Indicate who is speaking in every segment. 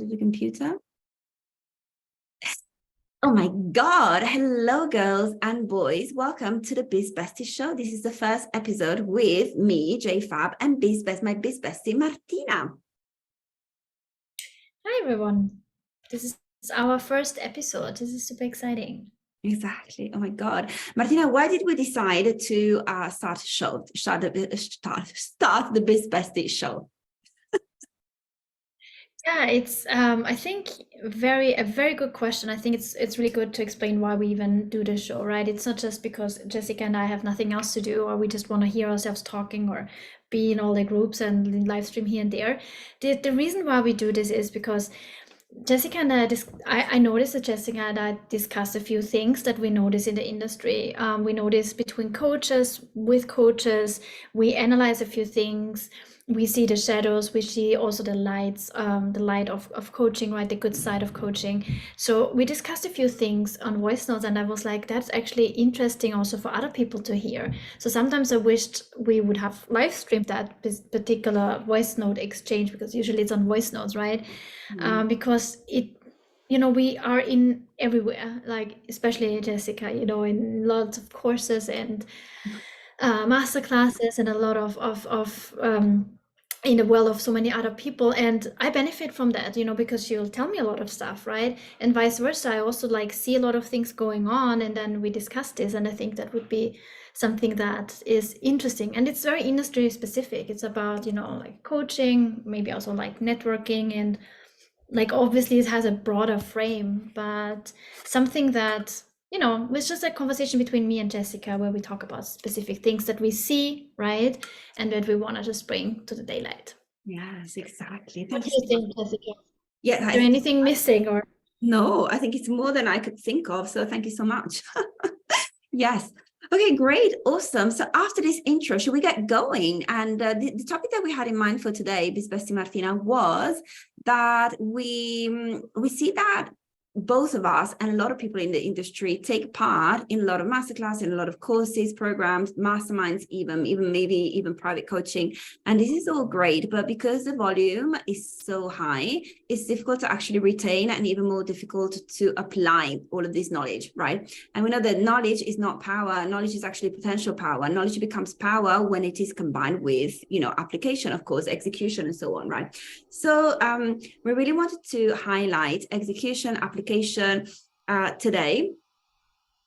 Speaker 1: the computer. Oh my God. Hello, girls and boys. Welcome to the Biz Bestie Show. This is the first episode with me, JFab, and my Biz Bestie, Martina.
Speaker 2: Hi, everyone. This is our first episode. This is super exciting.
Speaker 1: Exactly. Oh my God. Martina, why did we decide to start the Biz Bestie Show?
Speaker 2: Yeah, it's I think a very good question. I think it's really good to explain why we even do this show, right? It's not just because Jessica and I have nothing else to do, or we just want to hear ourselves talking or be in all the groups and live stream here and there. The reason why we do this is because Jessica and I noticed that Jessica and I discussed a few things that we notice in the industry. We notice between coaches, with coaches, we analyze a few things. We see the shadows, we see also the lights, the light of coaching, right? The good side of coaching. So we discussed a few things on voice notes, and I was like, that's actually interesting also for other people to hear. So sometimes I wished we would have live streamed that particular voice note exchange, because usually it's on voice notes, right? Because we are in everywhere, like especially Jessica, in lots of courses and master classes and a lot of in the world of so many other people, and I benefit from that, because she'll tell me a lot of stuff, right? And vice versa. I also see a lot of things going on, and then we discuss this, and I think that would be something that is interesting, and it's very industry specific. It's about coaching, maybe also networking, and obviously it has a broader frame, but something that it's just a conversation between me and Jessica where we talk about specific things that we see, right? And that we want to just bring to the daylight.
Speaker 1: Yes, exactly.
Speaker 2: What do you think, Jessica?
Speaker 1: Yeah,
Speaker 2: Is there anything missing, or?
Speaker 1: no, I think it's more than I could think of. So thank you so much. Yes. Okay, great. Awesome. So after this intro, should we get going? And the topic that we had in mind for today, Biz Bestie Martina, was that we see that both of us and a lot of people in the industry take part in a lot of masterclass, in a lot of courses, programs, masterminds, even private coaching. And this is all great, but because the volume is so high, it's difficult to actually retain and even more difficult to apply all of this knowledge, right? And we know that knowledge is not power. Knowledge is actually potential power. Knowledge becomes power when it is combined with, application, of course, execution and so on, right? So we really wanted to highlight execution, application today,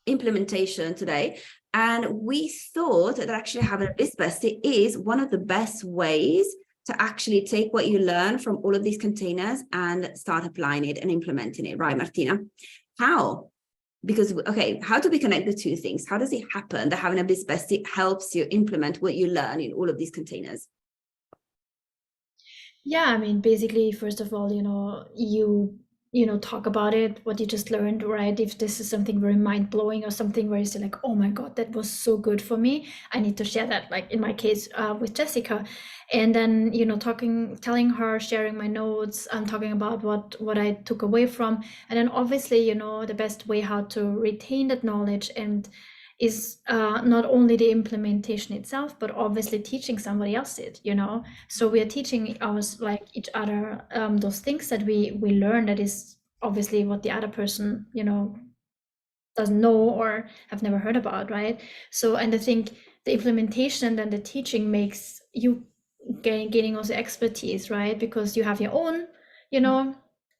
Speaker 1: implementation today. And we thought that actually having a Biz Bestie is one of the best ways to actually take what you learn from all of these containers and start applying it and implementing it, right, Martina? How? Because, okay, how do we connect the two things? How does it happen that having a Biz Bestie helps you implement what you learn in all of these containers?
Speaker 2: Yeah, I mean, basically, first of all, you talk about it, what you just learned, right? If this is something very mind-blowing or something where you say like, oh my God, that was so good for me, I need to share that, like in my case, with Jessica. And then, telling her, sharing my notes, talking about what I took away from. And then obviously, the best way how to retain that knowledge and is not only the implementation itself, but obviously teaching somebody else it, So we are teaching each other those things that we learn. That is obviously what the other person, doesn't know or have never heard about, right? So, and I think the implementation and then the teaching makes you gaining also expertise, right? Because you have your own,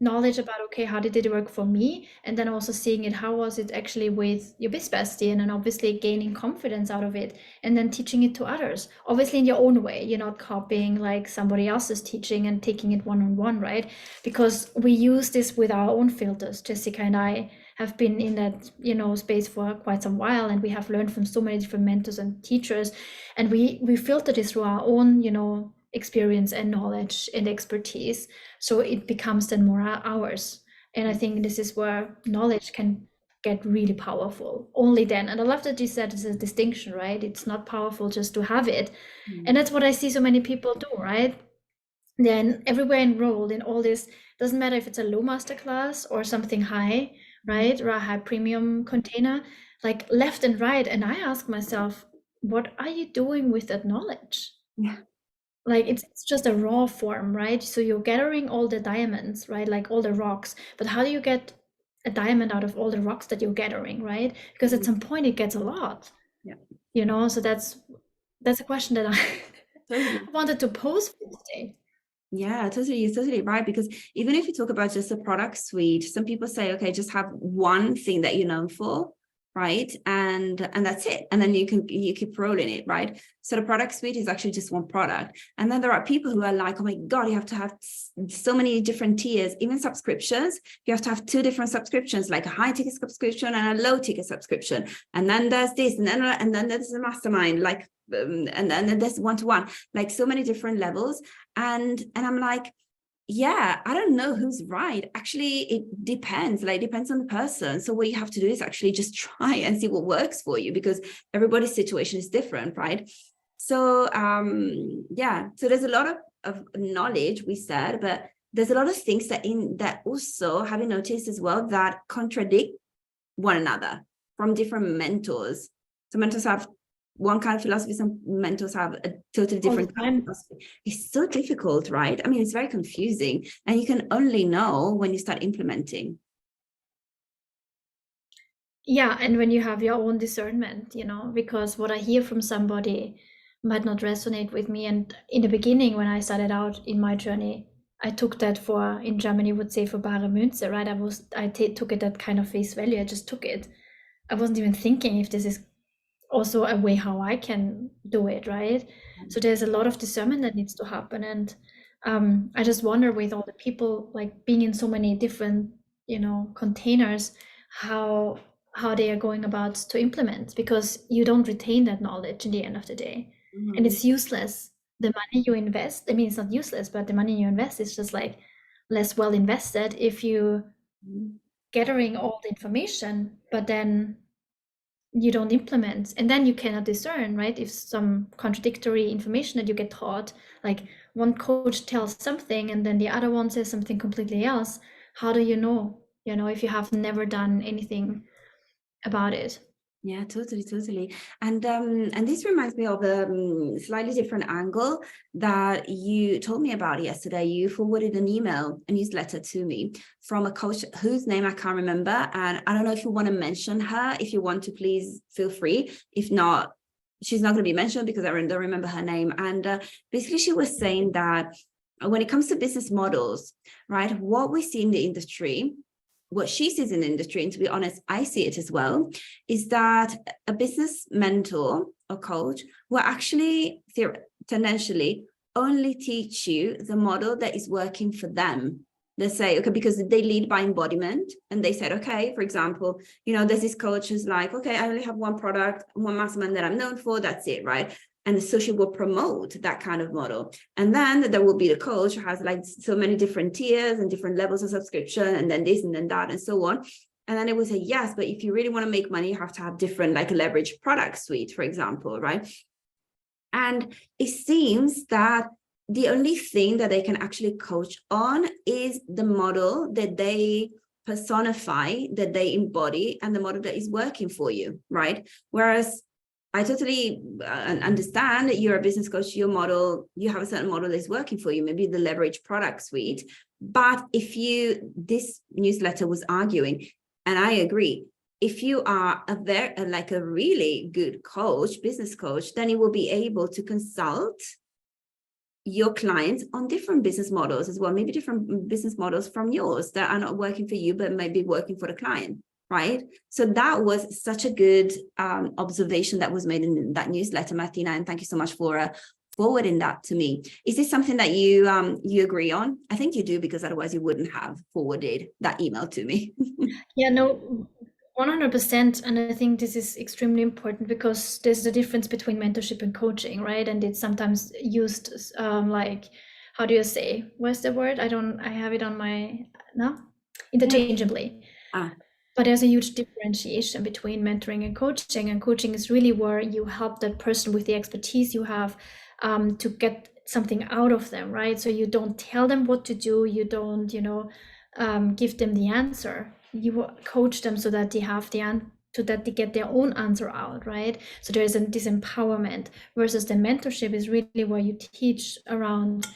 Speaker 2: knowledge about, okay, how did it work for me? And then also seeing it, how was it actually with your Biz Bestie? And then obviously gaining confidence out of it and then teaching it to others, obviously in your own way. You're not copying like somebody else's teaching and taking it one-on-one, right? Because we use this with our own filters. Jessica and I have been in that, space for quite some while, and we have learned from so many different mentors and teachers, and we filter this through our own, experience and knowledge and expertise, so it becomes then more ours. And I think this is where knowledge can get really powerful only then. And I love that you said it's a distinction, right? It's not powerful just to have it. And that's what I see so many people do, right? Then everywhere enrolled in all this, doesn't matter if it's a low master class or something high, right? Or a high premium container, like left and right. And I ask myself, what are you doing with that knowledge?
Speaker 1: Yeah.
Speaker 2: like it's just a raw form, right? So you're gathering all the diamonds, right? Like all the rocks, but how do you get a diamond out of all the rocks that you're gathering, right? Because at some point it gets a lot,
Speaker 1: Yeah,
Speaker 2: you know. So that's a question that I
Speaker 1: totally.
Speaker 2: wanted to pose for today.
Speaker 1: Yeah, totally. You're totally right. Because even if you talk about just a product suite, some people say, okay, just have one thing that you're known for, right? And that's it. And then you keep rolling it, right? So the product suite is actually just one product. And then there are people who are like, oh my God, you have to have so many different tiers, even subscriptions. You have to have 2 different subscriptions, like a high ticket subscription and a low ticket subscription. And then there's this, and then there's a mastermind, like, and then there's one-to-one, like so many different levels. And I'm like, yeah, I don't know who's right. Actually, it depends. Like, depends on the person. So what you have to do is actually just try and see what works for you, because everybody's situation is different, right? So yeah, so there's a lot of knowledge, we said, but there's a lot of things that also, have you noticed as well, that contradict one another from different mentors. So mentors have one kind of philosophy, some mentors have a totally different kind of philosophy. It's so difficult, right? I mean, it's very confusing, and you can only know when you start implementing.
Speaker 2: Yeah, and when you have your own discernment, you know, because what I hear from somebody might not resonate with me. And in the beginning, when I started out in my journey, I took that for, in Germany would say, for bare Münze, right? I took it at kind of face value. I just took it. I wasn't even thinking if this is also a way how I can do it, right? So there's a lot of discernment that needs to happen. And I just wonder, with all the people like being in so many different, you know, containers, how they are going about to implement, because you don't retain that knowledge in the end of the day. And it's useless. The money you invest, I mean, it's not useless, but the money you invest is just like less well invested if you gathering all the information, but then you don't implement, and then you cannot discern, right? If some contradictory information that you get taught, like one coach tells something and then the other one says something completely else, how do you know, if you have never done anything about it?
Speaker 1: Yeah, totally. And this reminds me of a slightly different angle that you told me about yesterday. You forwarded a newsletter to me from a coach whose name I can't remember. And I don't know if you want to mention her. If you want to, please feel free. If not, she's not going to be mentioned because I don't remember her name. And basically she was saying that when it comes to business models, right, what we see in the industry, what she sees in the industry, and to be honest, I see it as well, is that a business mentor or coach will actually tendentially only teach you the model that is working for them. They say, okay, because they lead by embodiment, and they said, okay, for example, there's this coach who's like, okay, I only have one product, one mastermind that I'm known for, that's it, right? And the social will promote that kind of model. And then there will be the coach who has like so many different tiers and different levels of subscription, and then this and then that and so on. And then it will say, yes, but if you really want to make money, you have to have different, like a leverage product suite, for example, right? And it seems that the only thing that they can actually coach on is the model that they personify, that they embody, and the model that is working for you, right? Whereas I totally understand that you're a business coach, your model, you have a certain model that is working for you, maybe the leverage product suite. But this newsletter was arguing, and I agree, if you are a really good coach, business coach, then you will be able to consult your clients on different business models as well, maybe different business models from yours that are not working for you, but maybe working for the client. Right. So that was such a good observation that was made in that newsletter, Martina. And thank you so much for forwarding that to me. Is this something that you agree on? I think you do, because otherwise you wouldn't have forwarded that email to me.
Speaker 2: Yeah, no, 100%. And I think this is extremely important, because there's a difference between mentorship and coaching, right? And it's sometimes used like, how do you say? What's the word? I have it on my, no? Interchangeably. But there's a huge differentiation between mentoring and coaching is really where you help that person with the expertise you have to get something out of them, right? So you don't tell them what to do, you don't, give them the answer. You coach them so that they have to that they get their own answer out, right? So there is this empowerment, versus the mentorship is really where you teach around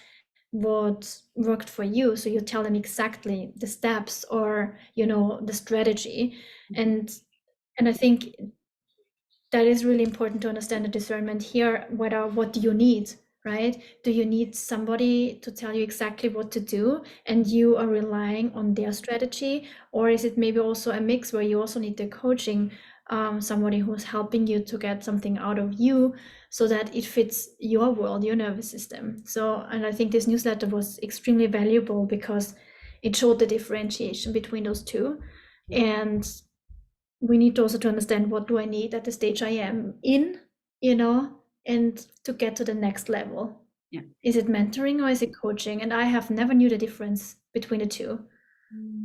Speaker 2: what worked for you. So you tell them exactly the steps, or, you know, the strategy. And I think that is really important to understand the discernment here. What do you need, right? Do you need somebody to tell you exactly what to do and you are relying on their strategy? Or is it maybe also a mix where you also need the coaching, somebody who's helping you to get something out of you so that it fits your world, your nervous system? So, and I think this newsletter was extremely valuable because it showed the differentiation between those two. And we need also to understand, what do I need at the stage I am in, you know, and to get to the next level.
Speaker 1: Yeah.
Speaker 2: Is it mentoring or is it coaching? And I have never knew the difference between the two.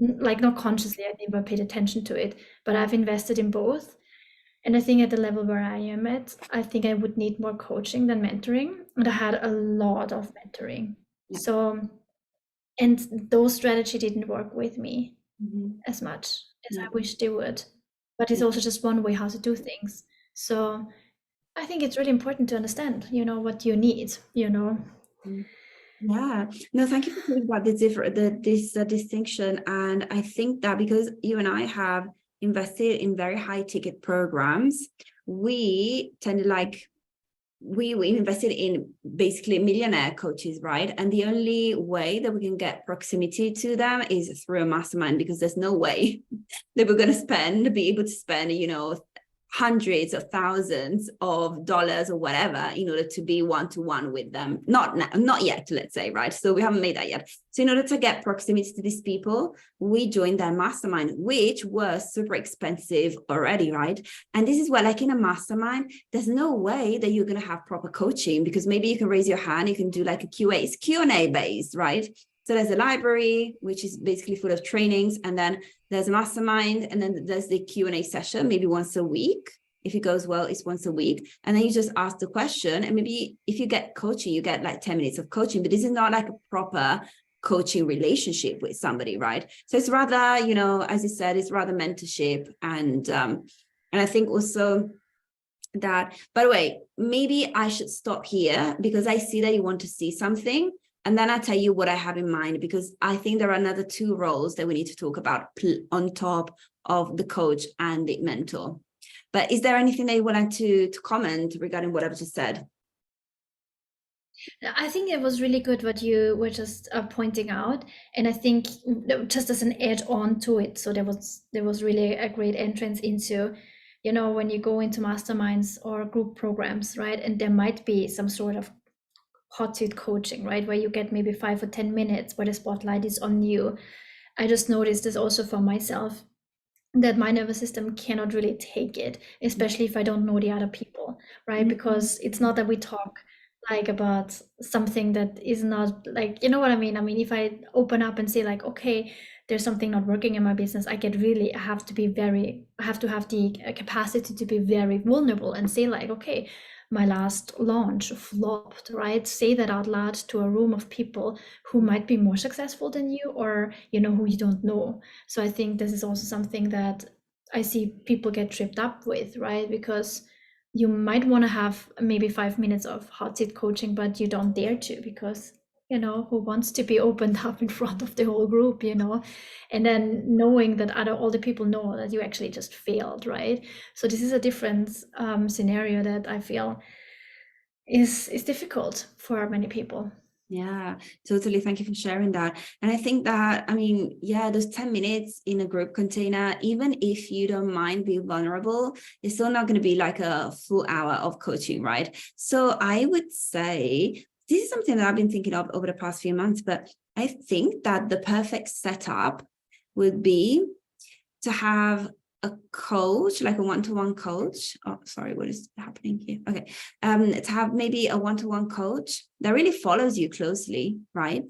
Speaker 2: Like, not consciously, I never paid attention to it, but I've invested in both. And I think at the level where I am at, I think I would need more coaching than mentoring. And I had a lot of mentoring.
Speaker 1: Yeah.
Speaker 2: So, and those strategy didn't work with me as much as
Speaker 1: Yeah.
Speaker 2: I wish they would. But it's also just one way how to do things. So I think it's really important to understand, you know, what you need, you know.
Speaker 1: Yeah, no, thank you for talking about this distinction. And I think that because you and I have invested in very high ticket programs, we tend to we invested in basically millionaire coaches, right? And the only way that we can get proximity to them is through a mastermind, because there's no way that we're going to be able to spend, you know, hundreds of thousands of dollars or whatever in order to be one-to-one with them. Not yet, let's say, right? So we haven't made that yet. So in order to get proximity to these people, we joined their mastermind, which was super expensive already, right? And this is where, like, in a mastermind, there's no way that you're going to have proper coaching, because maybe you can raise your hand, you can do like a QA, it's Q&A based, right? So there's a library, which is basically full of trainings, and then there's a mastermind, and then there's the Q&A session, maybe once a week. If it goes well, it's once a week. And then you just ask the question, and maybe if you get coaching, you get like 10 minutes of coaching, but this is not like a proper coaching relationship with somebody, right? So it's rather, you know, as you said, it's rather mentorship. And I think also that, by the way, maybe I should stop here, because I see that you want to see something. And then I'll tell you what I have in mind, because I think there are another two roles that we need to talk about on top of the coach and the mentor. But is there anything that you would like to comment regarding what I've just said?
Speaker 2: I think it was really good what you were just pointing out. And I think just as an add on to it, so there was really a great entrance into, you know, when you go into masterminds or group programs, right? And there might be some sort of hot seat coaching, right, where you get maybe 5 or 10 minutes where the spotlight is on you. I just noticed this also for myself, that my nervous system cannot really take it, especially if I don't know the other people, right? Because it's not that we talk like about something that is not like, you know what I mean? I mean, if I open up and say like, okay, there's something not working in my business, I have to have the capacity to be very vulnerable and say like, okay, my last launch flopped, right? Say that out loud to a room of people who might be more successful than you, or, you know, who you don't know. So I think this is also something that I see people get tripped up with, right? Because you might want to have maybe 5 minutes of hot seat coaching, but you don't dare to, because, you know, who wants to be opened up in front of the whole group, you know? And then knowing that all the people know that you actually just failed, right? So this is a different scenario that I feel is difficult for many people.
Speaker 1: Yeah, totally. Thank you for sharing that. And I think that, I mean, yeah, those 10 minutes in a group container, even if you don't mind being vulnerable, it's still not going to be like a full hour of coaching, right? So I would say, this is something that I've been thinking of over the past few months, but I think that the perfect setup would be to have a coach, like a one-to-one coach. Oh, sorry, what is happening here? Okay. To have maybe a one-to-one coach that really follows you closely, right?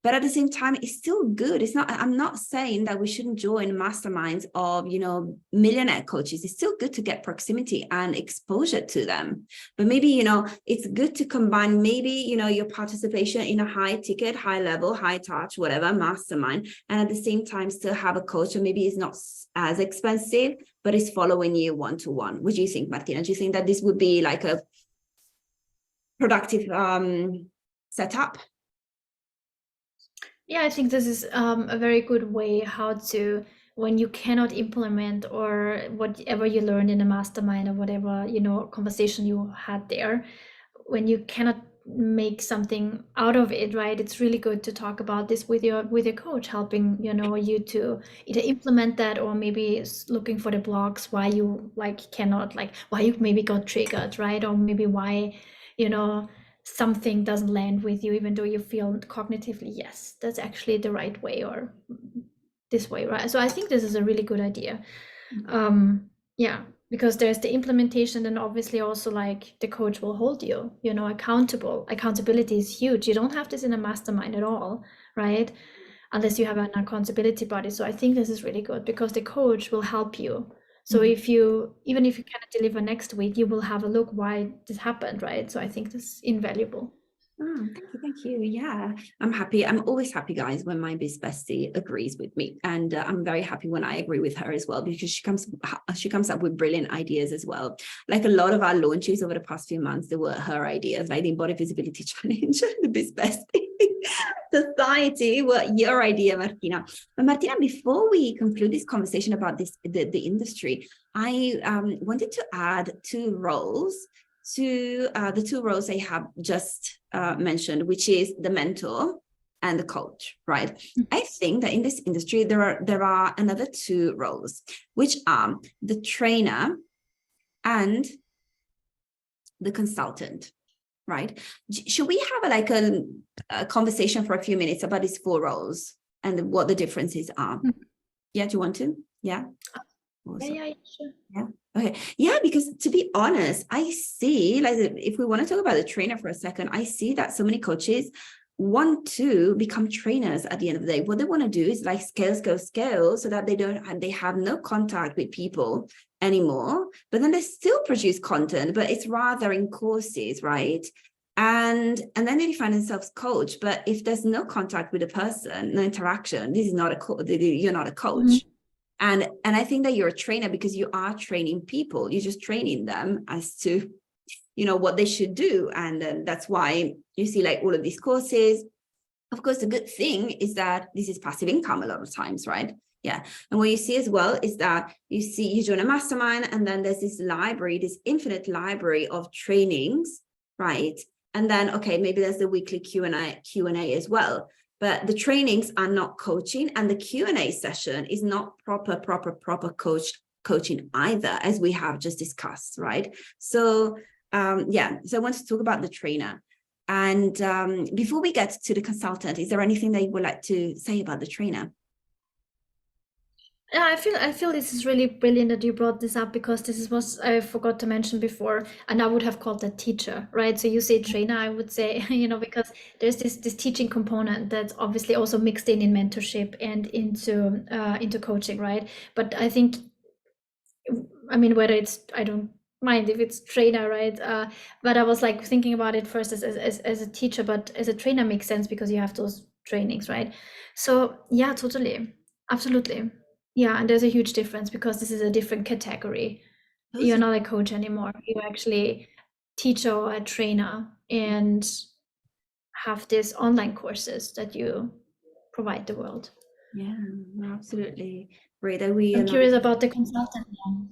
Speaker 1: But at the same time, it's still good. It's not, I'm not saying that we shouldn't join masterminds of, millionaire coaches. It's still good to get proximity and exposure to them. But maybe, it's good to combine maybe, your participation in a high ticket, high level, high touch, whatever, mastermind. And at the same time, still have a coach. And maybe it's not as expensive, but it's following you one-to-one. What do you think, Martina? Do you think that this would be like a productive setup?
Speaker 2: Yeah, I think this is a very good way how to, when you cannot implement or whatever you learned in a mastermind or whatever, conversation you had there, when you cannot make something out of it, right? It's really good to talk about this with your coach, helping, you to either implement that or maybe looking for the blocks why you cannot, why you maybe got triggered, right? Or maybe why, something doesn't land with you, even though you feel cognitively, yes, that's actually the right way or this way, right? So I think this is a really good idea. Yeah, because there's the implementation, and obviously also the coach will hold you, accountable. Accountability is huge. You don't have this in a mastermind at all, right? Unless you have an accountability body. So I think this is really good because the coach will help you. So even if you cannot deliver next week, you will have a look why this happened, right? So I think this is invaluable.
Speaker 1: Oh, thank you. Yeah, I'm happy. I'm always happy, guys, when my biz bestie agrees with me, and I'm very happy when I agree with her as well, because she comes up with brilliant ideas as well. Like a lot of our launches over the past few months, they were her ideas, like the Embody Visibility Challenge, the biz bestie society were your idea, Martina. But Martina, before we conclude this conversation about the industry, I wanted to add two roles to the two roles I have just mentioned, which is the mentor and the coach, right? I think that in this industry, there are another two roles, which are the trainer and the consultant, right? Should we have a conversation for a few minutes about these four roles and what the differences are? Yeah, do you want to? Yeah. Awesome.
Speaker 2: Yeah, sure.
Speaker 1: Yeah. Okay. Yeah, because to be honest, I see, if we want to talk about the trainer for a second, I see that so many coaches want to become trainers at the end of the day. What they want to do is scale so that they have no contact with people anymore, but then they still produce content, but it's rather in courses, right? And then they find themselves coach, but if there's no contact with a person, no interaction, this is not you're not a coach. And I think that you're a trainer because you are training people. You're just training them as to, what they should do. And that's why you see all of these courses. Of course, the good thing is that this is passive income a lot of times, right? Yeah. And what you see as well is that you join a mastermind, and then there's this library, this infinite library of trainings, right? And then, okay, maybe there's the weekly Q&A as well. But the trainings are not coaching, and the Q&A session is not proper coaching either, as we have just discussed, right? So, so I want to talk about the trainer. And before we get to the consultant, is there anything that you would like to say about the trainer?
Speaker 2: Yeah, I feel this is really brilliant that you brought this up, because this is what I forgot to mention before, and I would have called that teacher, right? So you say trainer, I would say, because there's this teaching component that's obviously also mixed in mentorship and into coaching, right? But I think, whether it's, I don't mind if it's trainer, right? But I was thinking about it first as a teacher, but as a trainer makes sense because you have those trainings, right? So yeah, totally, absolutely. Yeah, and there's a huge difference because this is a different category. You're not a coach anymore. You're actually teacher or a trainer, and have these online courses that you provide the world.
Speaker 1: Yeah, absolutely. Great.
Speaker 2: I'm curious about the consultant one.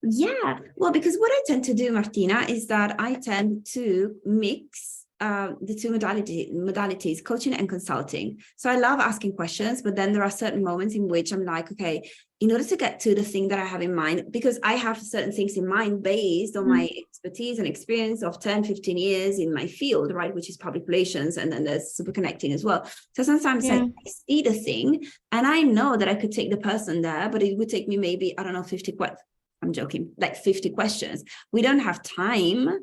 Speaker 1: Yeah, well, because what I tend to do, Martina, is that I tend to mix the two modalities, coaching and consulting. So I love asking questions, but then there are certain moments in which I'm like, okay, in order to get to the thing that I have in mind, because I have certain things in mind based on my expertise and experience of 10, 15 years in my field, right, which is public relations, and then there's super connecting as well. So sometimes I see the thing and I know that I could take the person there, but it would take me maybe, I don't know, 50 questions. We don't have time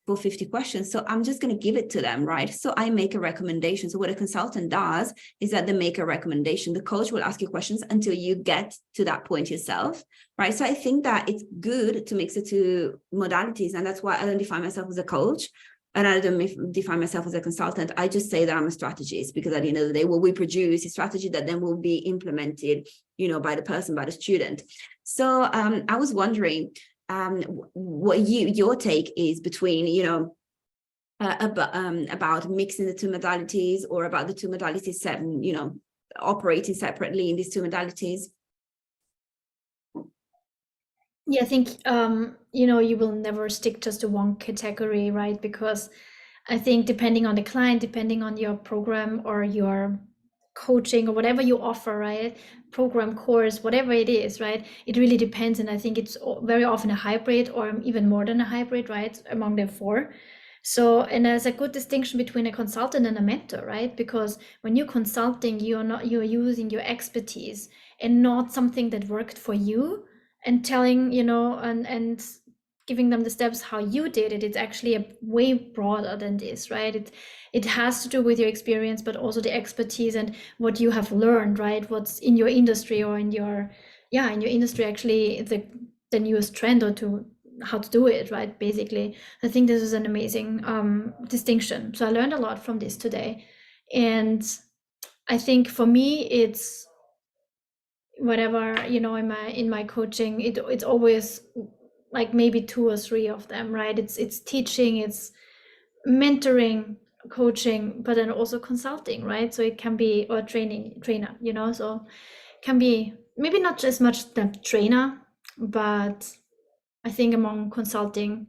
Speaker 1: for 50 questions. So I'm just going to give it to them, right? So I make a recommendation. So what a consultant does is that they make a recommendation. The coach will ask you questions until you get to that point yourself, right? So I think that it's good to mix the two modalities. And that's why I don't define myself as a coach. And I don't define myself as a consultant. I just say that I'm a strategist, because at the end of the day, what we produce is strategy that then will be implemented, by the person, by the student. So I was wondering what your take is between, about mixing the two modalities, or about the two modalities, operating separately in these two modalities.
Speaker 2: Yeah, I think you will never stick just to one category, right? Because I think depending on the client, depending on your program or your coaching or whatever you offer, right? Program, course, whatever it is, right? It really depends. And I think it's very often a hybrid, or even more than a hybrid, right? Among the four. So, and there's a good distinction between a consultant and a mentor, right? Because when you're consulting, you're using your expertise and not something that worked for you, and telling, and giving them the steps how you did it. It's actually a way broader than this, right? It has to do with your experience, but also the expertise and what you have learned, right? What's in your industry, or in your industry, actually the newest trend, or to how to do it, right? Basically, I think this is an amazing distinction. So I learned a lot from this today. And I think for me, it's whatever, in my coaching, it's always like maybe 2 or 3 of them, right? It's teaching, it's mentoring, coaching, but then also consulting, right? So it can be, or trainer, so it can be maybe not just much the trainer, but I think among consulting,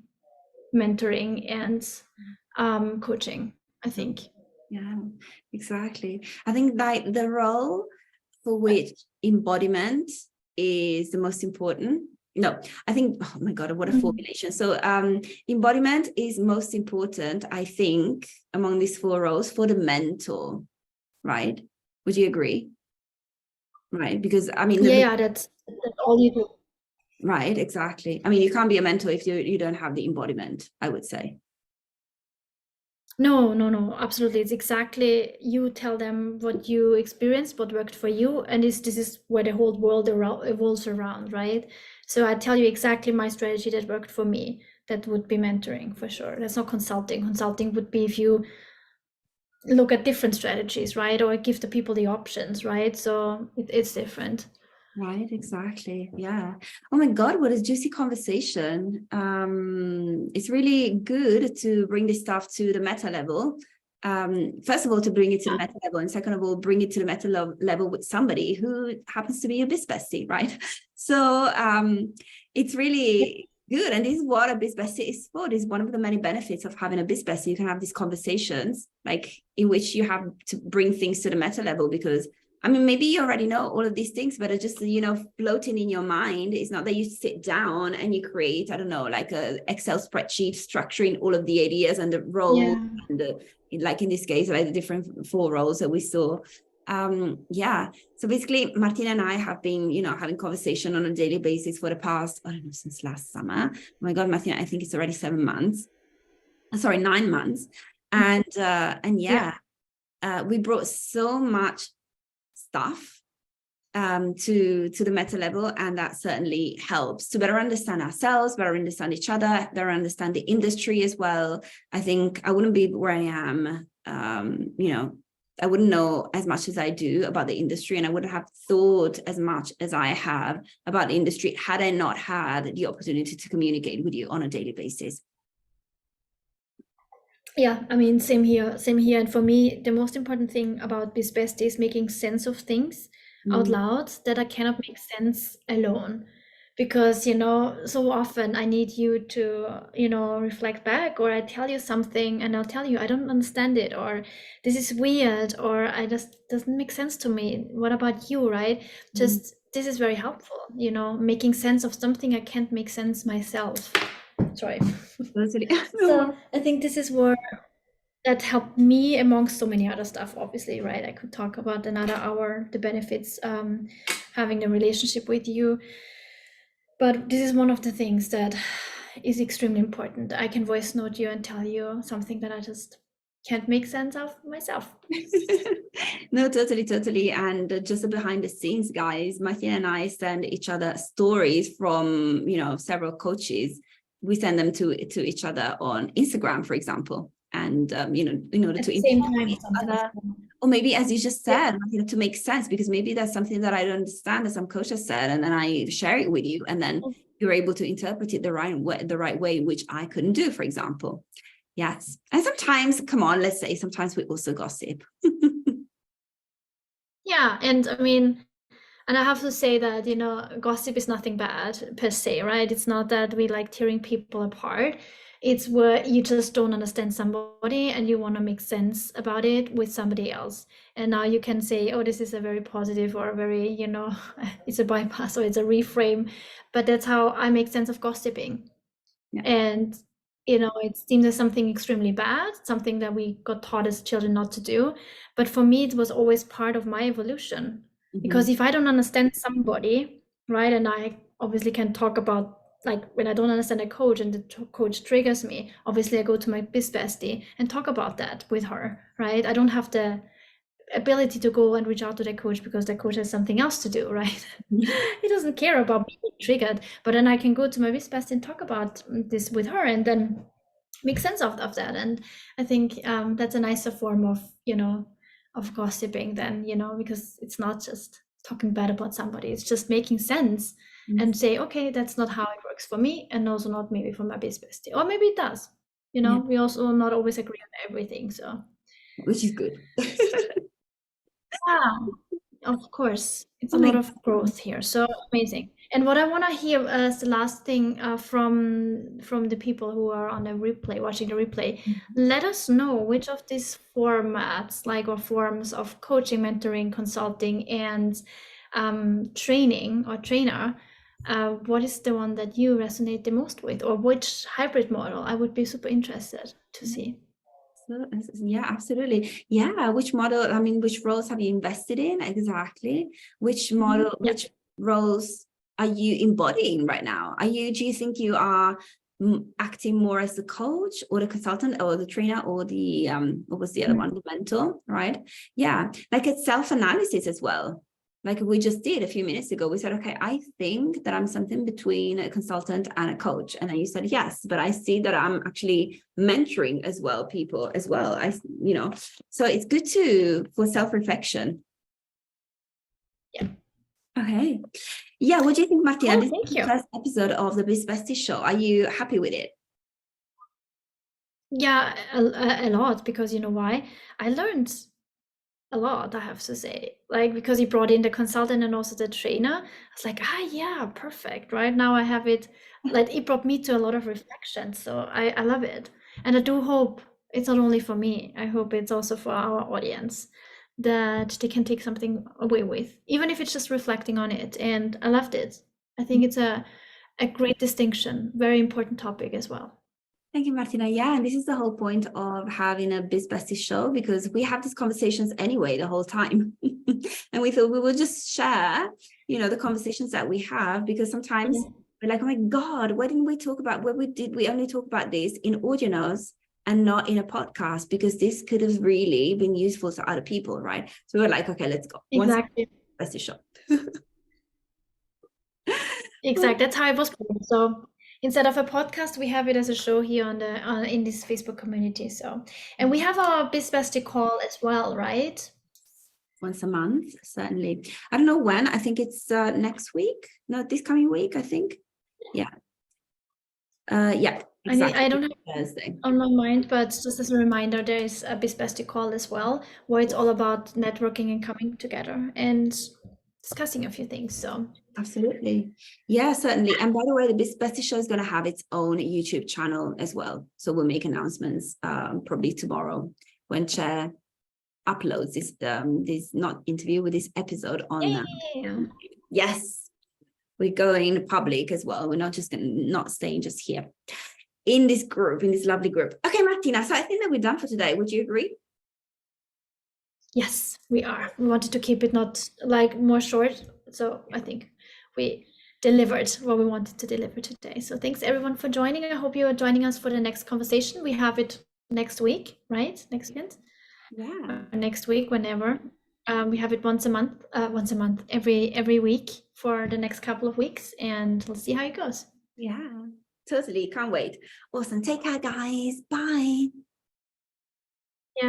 Speaker 2: mentoring, and coaching, I think.
Speaker 1: Yeah, exactly. I think like the role for which embodiment is the most important. No, I think, oh my God, what a formulation. So embodiment is most important, I think, among these 4 roles for the mentor, right? Would you agree? Right, because I mean,
Speaker 2: that's all you do.
Speaker 1: Right, exactly. I mean, you can't be a mentor if you don't have the embodiment, I would say.
Speaker 2: No, absolutely. It's exactly, you tell them what you experienced, what worked for you, and this is where the whole world evolves around, right? So I tell you exactly my strategy that worked for me. That would be mentoring for sure. That's not consulting. Consulting would be if you look at different strategies, right? Or give the people the options, right? So it's different.
Speaker 1: Right, exactly. Yeah. Oh my God, what a juicy conversation. It's really good to bring this stuff to the meta level. First of all, to bring it to the meta level, and second of all, bring it to the meta level with somebody who happens to be a biz bestie, right? So it's really good. And this is what a biz bestie is for. This is one of the many benefits of having a biz bestie. You can have these conversations, like, in which you have to bring things to the meta level, because I mean, maybe you already know all of these things, but it's just, floating in your mind. It's not that you sit down and you create, I don't know, like a Excel spreadsheet structuring all of the ideas and the roles, and like in this case, like the different 4 roles that we saw. So basically, Martina and I have been, having conversation on a daily basis for the past, I don't know, since last summer. Oh my God, Martina, I think it's already 9 months. And we brought so much stuff to the meta level, and that certainly helps to better understand ourselves, better understand each other, better understand the industry as well. I think I wouldn't be where I am, I wouldn't know as much as I do about the industry, and I wouldn't have thought as much as I have about the industry had I not had the opportunity to communicate with you on a daily basis.
Speaker 2: Yeah, I mean, same here. And for me, the most important thing about Biz Bestie is making sense of things out loud that I cannot make sense alone. Because, so often I need you to, reflect back, or I tell you something and I'll tell you, I don't understand it, or this is weird, or I just doesn't make sense to me. What about you, right? Just, this is very helpful, making sense of something I can't make sense myself. Sorry. So I think this is where that helped me, amongst so many other stuff, obviously, right? I could talk about another hour, the benefits, having a relationship with you. But this is one of the things that, is extremely important. I can voice note you and tell you something that I just can't make sense of myself.
Speaker 1: No, totally. And just behind the scenes, guys, Martina and I send each other stories from, several coaches. We send them to each other on Instagram, for example. And, in order
Speaker 2: At
Speaker 1: to
Speaker 2: the same
Speaker 1: inform
Speaker 2: time,
Speaker 1: each
Speaker 2: something
Speaker 1: other,
Speaker 2: like that.
Speaker 1: or maybe, as you just
Speaker 2: Yeah.
Speaker 1: said, to make sense, because maybe that's something that I don't understand, as some coach has said, and then I share it with you, and then you're able to interpret it the right way, which I couldn't do, for example. Yes. And sometimes, come on, let's say sometimes we also gossip.
Speaker 2: Yeah, and I mean, and I have to say that, gossip is nothing bad per se, right? It's not that we like tearing people apart. It's where you just don't understand somebody and you want to make sense about it with somebody else. And now you can say, oh, this is a very positive or a very, it's a bypass or it's a reframe. But that's how I make sense of gossiping.
Speaker 1: Yeah.
Speaker 2: And, it seems as something extremely bad, something that we got taught as children not to do. But for me, it was always part of my evolution. Because if I don't understand somebody, right, and I obviously can talk about, like, when I don't understand a coach and the coach triggers me, obviously I go to my biz bestie and talk about that with her, right? I don't have the ability to go and reach out to the coach because the coach has something else to do, right? He doesn't care about being triggered, but then I can go to my biz bestie and talk about this with her and then make sense of that. And I think that's a nicer form of, of gossiping then, because it's not just talking bad about somebody, it's just making sense and say, okay, that's not how it works for me, and also not maybe for my biz bestie, or maybe it does. We also not always agree on everything, so
Speaker 1: Which is good.
Speaker 2: yeah, of course, it's a lot of growth here, so amazing. And what I want to hear as the last thing from the people who are on the replay, watching the replay, let us know which of these formats, or forms of coaching, mentoring, consulting, and training or trainer, what is the one that you resonate the most with, or which hybrid model? I would be super interested to see.
Speaker 1: Yeah, absolutely. Yeah, which model, which roles have you invested in exactly? Which model, which roles are you embodying right now? Do you think you are acting more as the coach or the consultant or the trainer or the, what was the other one, the mentor, right? Yeah, like it's self-analysis as well. Like we just did a few minutes ago, we said, okay, I think that I'm something between a consultant and a coach. And then you said, yes, but I see that I'm actually mentoring as well, people as well. So it's good for self-reflection.
Speaker 2: Yeah.
Speaker 1: Okay. Yeah. What do you think, Martina? This
Speaker 2: Thank
Speaker 1: is the
Speaker 2: you.
Speaker 1: first episode of the Biz Bestie Show. Are you happy with it?
Speaker 2: Yeah, a lot, because you know why? I learned a lot, I have to say, because you brought in the consultant and also the trainer. I was like, yeah, perfect, right? Now I have it, it brought me to a lot of reflection, so I love it. And I do hope it's not only for me, I hope it's also for our audience, that they can take something away with, even if it's just reflecting on it. And I loved it. I think it's a great distinction, very important topic as well.
Speaker 1: Thank you, Martina. Yeah, and this is the whole point of having a Biz Bestie show, because we have these conversations anyway the whole time. And we thought we would just share, the conversations that we have, because sometimes we're like, oh my God, why didn't we talk about what we did? We only talk about this in audio notes and not in a podcast, because this could have really been useful to other people, right? So we're like, okay, let's go.
Speaker 2: Exactly.
Speaker 1: Biz Bestie show.
Speaker 2: Exactly. That's how it was born. So instead of a podcast, we have it as a show here in this Facebook community. So, and we have our Biz Bestie call as well, right?
Speaker 1: Once a month, certainly. I don't know when. I think it's next week. No, this coming week, I think. Yeah. Yeah. Exactly.
Speaker 2: I don't have
Speaker 1: Thursday
Speaker 2: on my mind, but just as a reminder, there is a Biz Bestie call as well, where it's all about networking and coming together and discussing a few things. So
Speaker 1: absolutely. Yeah, certainly. And by the way, the Biz Bestie show is going to have its own YouTube channel as well. So we'll make announcements probably tomorrow when Chair uploads this not interview with this episode on. Yes, we're going public as well. We're not just not staying just here in this group, in this lovely group. Okay, Martina, so I think that we're done for today. Would you agree?
Speaker 2: Yes, we are. We wanted to keep it not more short. So I think we delivered what we wanted to deliver today. So thanks everyone for joining. I hope you are joining us for the next conversation. We have it next week, right? Next weekend?
Speaker 1: Yeah.
Speaker 2: Or next week, whenever. We have it once a month, every week for the next couple of weeks, and we'll see how it goes.
Speaker 1: Yeah, totally. Can't wait. Awesome. Take care, guys. Bye.